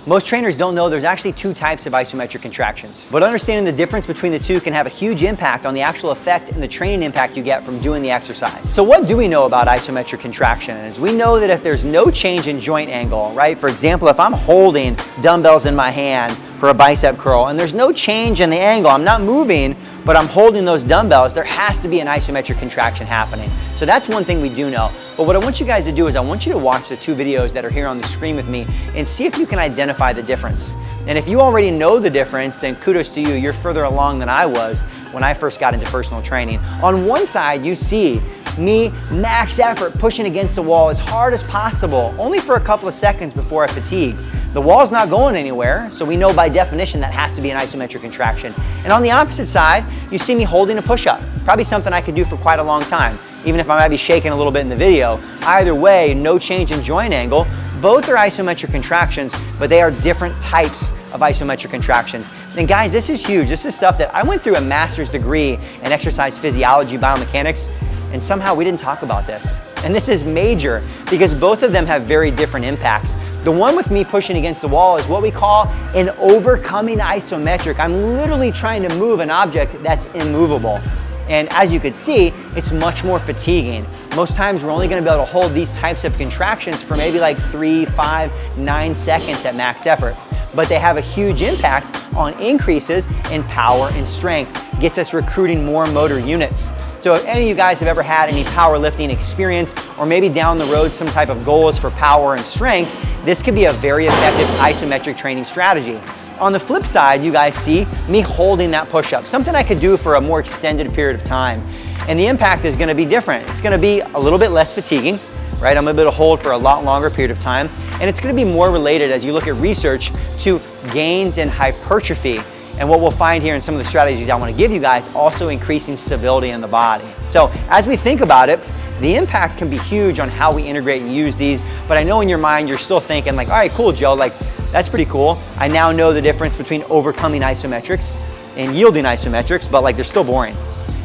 Most trainers don't know there's actually two types of isometric contractions, but understanding the difference between the two can have a huge impact on the actual effect and the training impact you get from doing the exercise. So what do we know about isometric contractions? We know that if there's no change in joint angle, right? For example, if I'm holding dumbbells in my hand for a bicep curl and there's no change in the angle, I'm not moving, but I'm holding those dumbbells, there has to be an isometric contraction happening. So that's one thing we do know. But what I want you guys to do is I want you to watch the two videos that are here on the screen with me and see if you can identify the difference. And if you already know the difference, then kudos to you. You're further along than I was when I first got into personal training. On one side, you see me max effort pushing against the wall as hard as possible, only for a couple of seconds before I fatigue. The wall's not going anywhere, so we know by definition that has to be an isometric contraction. And on the opposite side, you see me holding a push-up, probably something I could do for quite a long time, even if I might be shaking a little bit in the video. Either way, no change in joint angle. Both are isometric contractions, but they are different types of isometric contractions. And guys, this is huge. This is stuff that I went through a master's degree in exercise physiology, biomechanics, and somehow we didn't talk about this. And this is major because both of them have very different impacts. The one with me pushing against the wall is what we call an overcoming isometric. I'm literally trying to move an object that's immovable. And as you can see, it's much more fatiguing. Most times we're only gonna be able to hold these types of contractions for maybe like 3, 5, 9 seconds at max effort. But they have a huge impact on increases in power and strength. Gets us recruiting more motor units. So if any of you guys have ever had any powerlifting experience, or maybe down the road some type of goals for power and strength, this could be a very effective isometric training strategy. On the flip side, you guys see me holding that push-up, something I could do for a more extended period of time. And the impact is gonna be different. It's gonna be a little bit less fatiguing, right? I'm gonna be able to hold for a lot longer period of time. And it's gonna be more related, as you look at research, to gains in hypertrophy. And what we'll find here in some of the strategies I want to give you guys, also increasing stability in the body. So as we think about it, the impact can be huge on how we integrate and use these, but I know in your mind you're still thinking like, all right, cool, Joe, like that's pretty cool. I now know the difference between overcoming isometrics and yielding isometrics, but like they're still boring,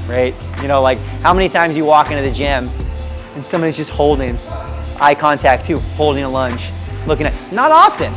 right? You know, like how many times you walk into the gym and somebody's just holding eye contact too, holding a lunge, looking at, not often.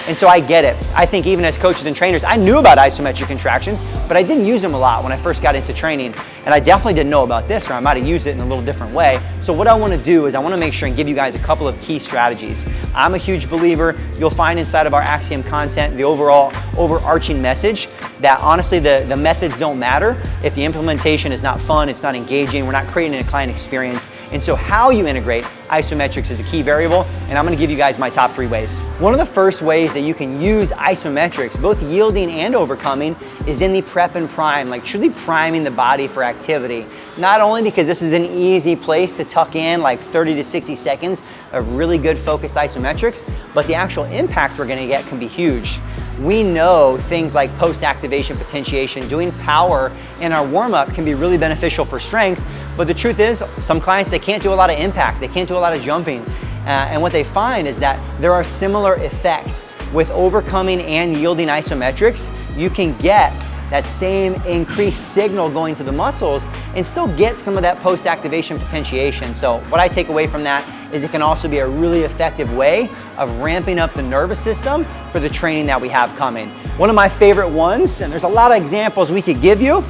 And so I get it. I think even as coaches and trainers, I knew about isometric contractions, but I didn't use them a lot when I first got into training. And I definitely didn't know about this, or I might have used it in a little different way. So what I want to do is I want to make sure and give you guys a couple of key strategies. I'm a huge believer, you'll find inside of our Axiom content, the overall overarching message that honestly the methods don't matter if the implementation is not fun, it's not engaging, we're not creating a client experience. And so how you integrate isometrics is a key variable, and I'm going to give you guys my top 3 ways. One of the first ways that you can use isometrics, both yielding and overcoming, is in the prep and prime, like truly priming the body for activity. Not only because this is an easy place to tuck in like 30 to 60 seconds of really good focused isometrics, but the actual impact we're going to get can be huge. We know things like post-activation potentiation, doing power in our warm-up can be really beneficial for strength, but the truth is some clients, they can't do a lot of impact, they can't do a lot of jumping, and what they find is that there are similar effects with overcoming and yielding isometrics. You can get that same increased signal going to the muscles and still get some of that post-activation potentiation. So what I take away from that is it can also be a really effective way of ramping up the nervous system for the training that we have coming. One of my favorite ones, and there's a lot of examples we could give you,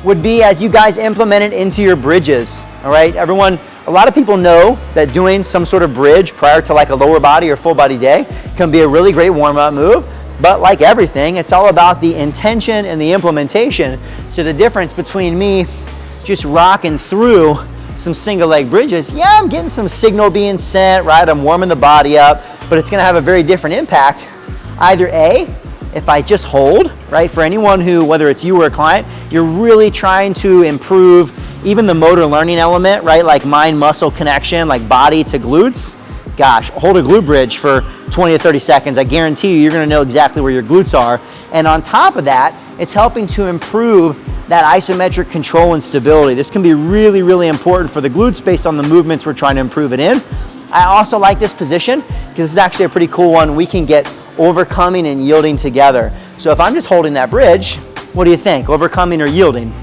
would be as you guys implement it into your bridges, all right? Everyone, a lot of people know that doing some sort of bridge prior to like a lower body or full body day can be a really great warm-up move. But like everything, it's all about the intention and the implementation. So the difference between me just rocking through some single leg bridges, yeah, I'm getting some signal being sent, right? I'm warming the body up, but it's gonna have a very different impact. Either A, if I just hold, right? For anyone who, whether it's you or a client, you're really trying to improve even the motor learning element, right? Like mind-muscle connection, like body to glutes. Gosh, hold a glute bridge for 20 to 30 seconds. I guarantee you're gonna know exactly where your glutes are. And on top of that, it's helping to improve that isometric control and stability. This can be really, really important for the glutes based on the movements we're trying to improve it in. I also like this position because this is actually a pretty cool one. We can get overcoming and yielding together. So if I'm just holding that bridge, what do you think? Overcoming or yielding?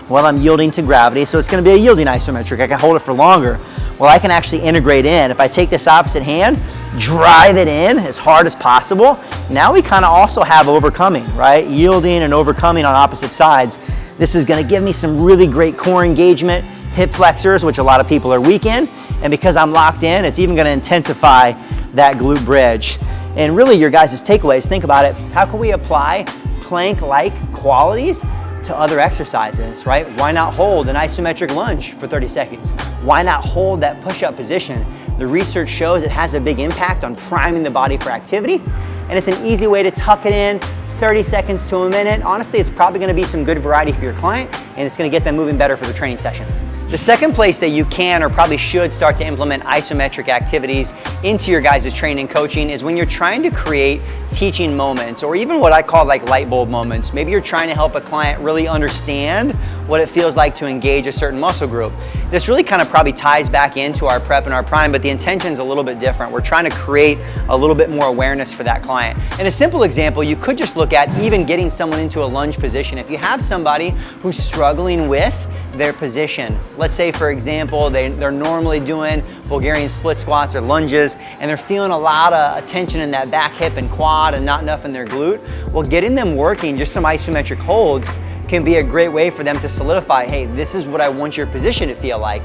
Well, I'm yielding to gravity, so it's gonna be a yielding isometric. I can hold it for longer. Well, I can actually integrate in. If I take this opposite hand, drive it in as hard as possible. Now we kind of also have overcoming, right? Yielding and overcoming on opposite sides. This is gonna give me some really great core engagement, hip flexors, which a lot of people are weak in. And because I'm locked in, it's even gonna intensify that glute bridge. And really your guys' takeaways, think about it. How can we apply plank-like qualities to other exercises, right? Why not hold an isometric lunge for 30 seconds? Why not hold that push-up position? The research shows it has a big impact on priming the body for activity, and it's an easy way to tuck it in, 30 seconds to a minute. Honestly, it's probably gonna be some good variety for your client, and it's gonna get them moving better for the training session. The second place that you can or probably should start to implement isometric activities into your guys' training and coaching is when you're trying to create teaching moments, or even what I call like light bulb moments. Maybe you're trying to help a client really understand what it feels like to engage a certain muscle group. This really kind of probably ties back into our prep and our prime, but the intention's a little bit different. We're trying to create a little bit more awareness for that client. And a simple example, you could just look at even getting someone into a lunge position. If you have somebody who's struggling with their position, let's say for example, they're normally doing Bulgarian split squats or lunges, and they're feeling a lot of tension in that back hip and quad and not enough in their glute. Well, getting them working just some isometric holds can be a great way for them to solidify, hey, this is what I want your position to feel like.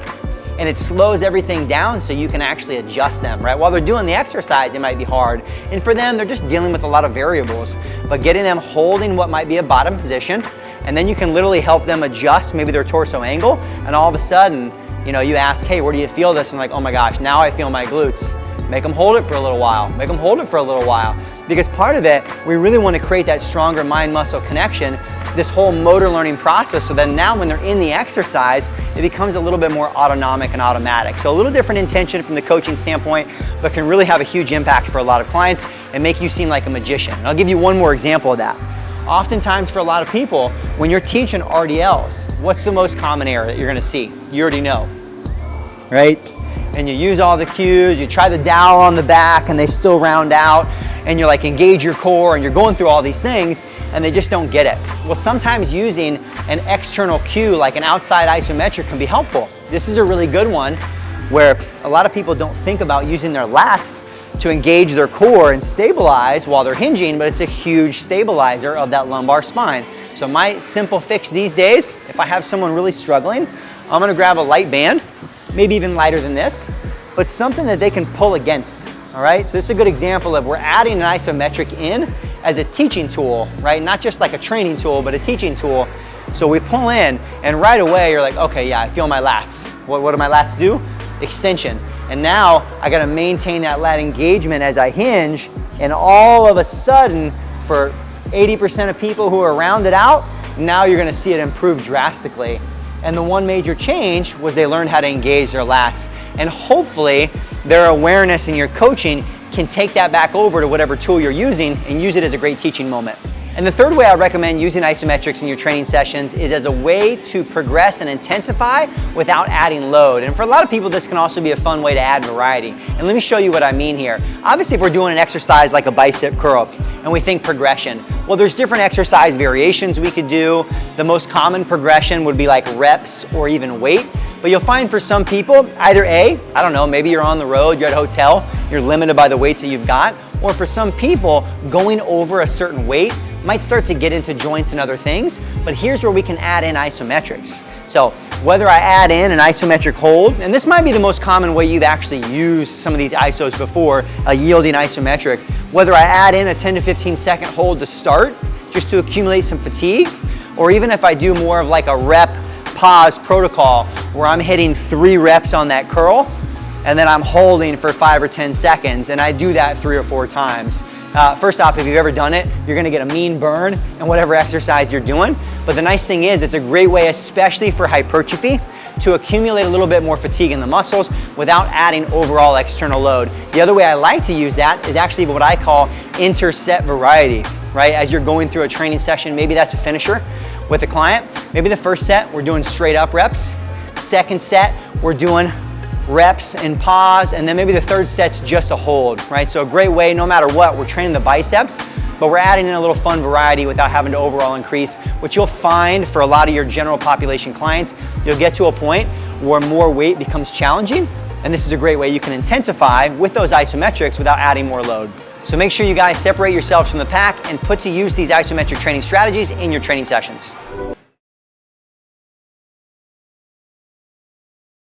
And it slows everything down so you can actually adjust them, right? While they're doing the exercise, it might be hard. And for them, they're just dealing with a lot of variables. But getting them holding what might be a bottom position, and then you can literally help them adjust maybe their torso angle, and all of a sudden, you know, you ask, hey, where do you feel this? And like, oh my gosh, now I feel my glutes. Make them hold it for a little while. Make them hold it for a little while. Because part of it, we really want to create that stronger mind-muscle connection, this whole motor learning process, so that now when they're in the exercise, it becomes a little bit more autonomic and automatic. So a little different intention from the coaching standpoint, but can really have a huge impact for a lot of clients and make you seem like a magician. And I'll give you one more example of that. Oftentimes for a lot of people, when you're teaching RDLs, what's the most common error that you're gonna see? You already know, right? And you use all the cues, you try the dowel on the back and they still round out, and you're like, engage your core, and you're going through all these things, and they just don't get it. Well, sometimes using an external cue like an outside isometric can be helpful. This is a really good one where a lot of people don't think about using their lats to engage their core and stabilize while they're hinging, but it's a huge stabilizer of that lumbar spine. So my simple fix these days, if I have someone really struggling, I'm gonna grab a light band, maybe even lighter than this, but something that they can pull against, all right? So this is a good example of we're adding an isometric in as a teaching tool, right? Not just like a training tool, but a teaching tool. So we pull in, and right away you're like, okay, yeah, I feel my lats. What do my lats do? Extension. And now I gotta maintain that lat engagement as I hinge, and all of a sudden, for 80% of people who are rounded out, now you're gonna see it improve drastically. And the one major change was they learned how to engage their lats. And hopefully their awareness in your coaching can take that back over to whatever tool you're using and use it as a great teaching moment. And the third way I recommend using isometrics in your training sessions is as a way to progress and intensify without adding load. And for a lot of people, this can also be a fun way to add variety. And let me show you what I mean here. Obviously, if we're doing an exercise like a bicep curl and we think progression, well, there's different exercise variations we could do. The most common progression would be like reps or even weight. But you'll find for some people, either A, I don't know, maybe you're on the road, you're at a hotel, you're limited by the weights that you've got, or for some people, going over a certain weight might start to get into joints and other things, but here's where we can add in isometrics. So whether I add in an isometric hold, and this might be the most common way you've actually used some of these isos before, a yielding isometric, whether I add in a 10 to 15 second hold to start, just to accumulate some fatigue, or even if I do more of like a rep pause protocol where I'm hitting 3 reps on that curl, and then I'm holding for 5 or 10 seconds, and I do that 3 or 4 times. First off, if you've ever done it, you're gonna get a mean burn in whatever exercise you're doing. But the nice thing is, it's a great way, especially for hypertrophy, to accumulate a little bit more fatigue in the muscles without adding overall external load. The other way I like to use that is actually what I call interset variety, right? As you're going through a training session, maybe that's a finisher with a client. Maybe the first set, we're doing straight up reps. Second set, we're doing reps and pause, and then maybe the third set's just a hold, right? So a great way, no matter what, we're training the biceps, but we're adding in a little fun variety without having to overall increase, which you'll find for a lot of your general population clients, you'll get to a point where more weight becomes challenging, And this is a great way you can intensify with those isometrics without adding more load. So make sure you guys separate yourselves from the pack and put to use these isometric training strategies in your training sessions.